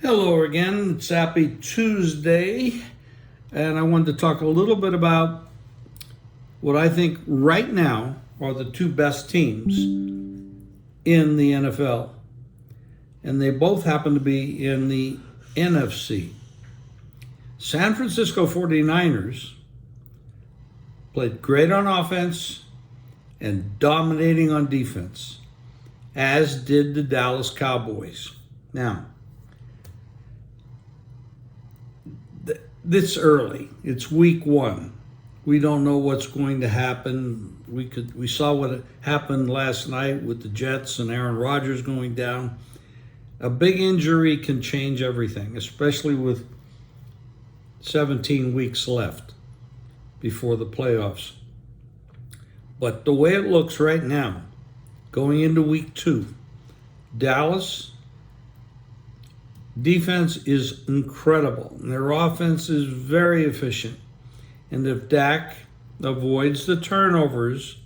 Hello again, it's Happy Tuesday, and I wanted to talk a little bit about what I think right now are the two best teams in the NFL. And they both happen to be in the NFC. San Francisco 49ers played great on offense and dominating on defense, as did the Dallas Cowboys. Now, it's early. It's week one. We don't know what's going to happen. We saw what happened last night with the Jets and Aaron Rodgers going down. A big injury can change everything, especially with 17 weeks left before the playoffs. But the way it looks right now, going into week two, Dallas defense is incredible. Their offense is very efficient. And if Dak avoids the turnovers,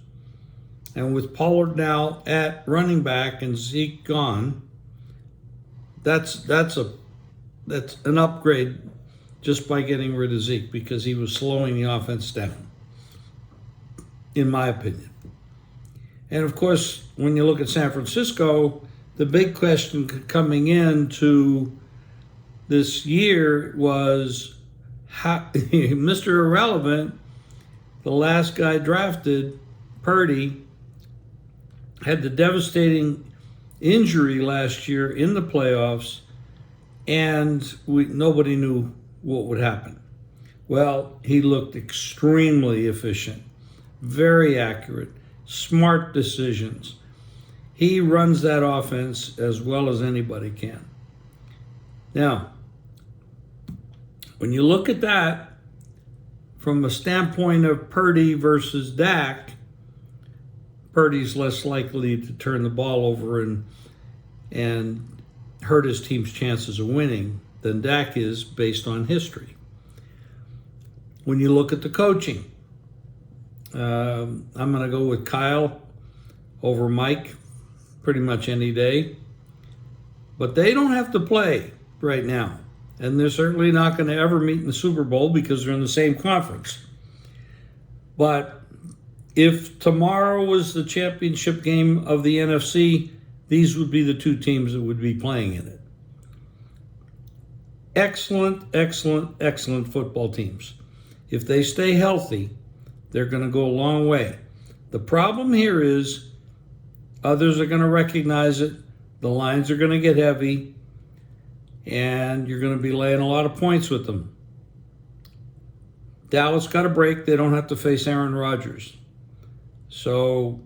and with Pollard now at running back and Zeke gone, that's an upgrade just by getting rid of Zeke, because he was slowing the offense down, in my opinion. And of course, when you look at San Francisco, the big question coming into this year was how Mr. Irrelevant, the last guy drafted, Purdy, had the devastating injury last year in the playoffs, and nobody knew what would happen. Well, he looked extremely efficient, very accurate, smart decisions. He runs that offense as well as anybody can. Now, when you look at that from a standpoint of Purdy versus Dak, Purdy's less likely to turn the ball over and hurt his team's chances of winning than Dak is based on history. When you look at the coaching, I'm going to go with Kyle over Mike pretty much any day. But they don't have to play right now. And they're certainly not going to ever meet in the Super Bowl because they're in the same conference. But if tomorrow was the championship game of the NFC, these would be the two teams that would be playing in it. Excellent, excellent, excellent football teams. If they stay healthy, they're going to go a long way. The problem here is others are going to recognize it. The lines are going to get heavy, and you're going to be laying a lot of points with them. Dallas got a break. They don't have to face Aaron Rodgers. So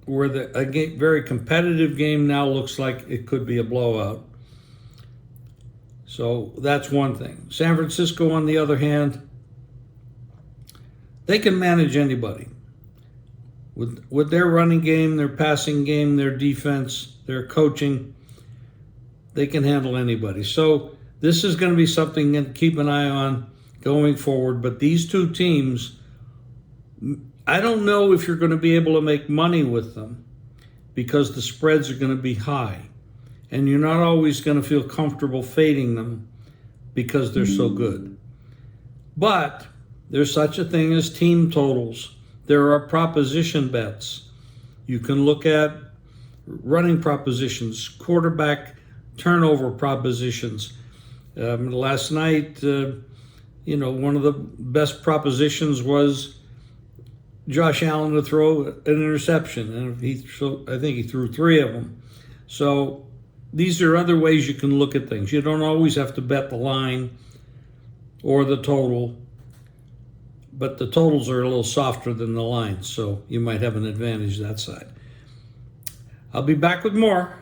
where a very competitive game now looks like it could be a blowout. So that's one thing. San Francisco, on the other hand, they can manage anybody. With their running game, their passing game, their defense, their coaching, they can handle anybody. So this is going to be something to keep an eye on going forward. But these two teams, I don't know if you're going to be able to make money with them because the spreads are going to be high. And you're not always going to feel comfortable fading them because they're so good. But there's such a thing as team totals. There are proposition bets. You can look at running propositions, quarterback turnover propositions. Last night, one of the best propositions was Josh Allen to throw an interception, and I think he threw 3 of them. So these are other ways you can look at things. You don't always have to bet the line or the total, but the totals are a little softer than the lines, so you might have an advantage that side. I'll be back with more.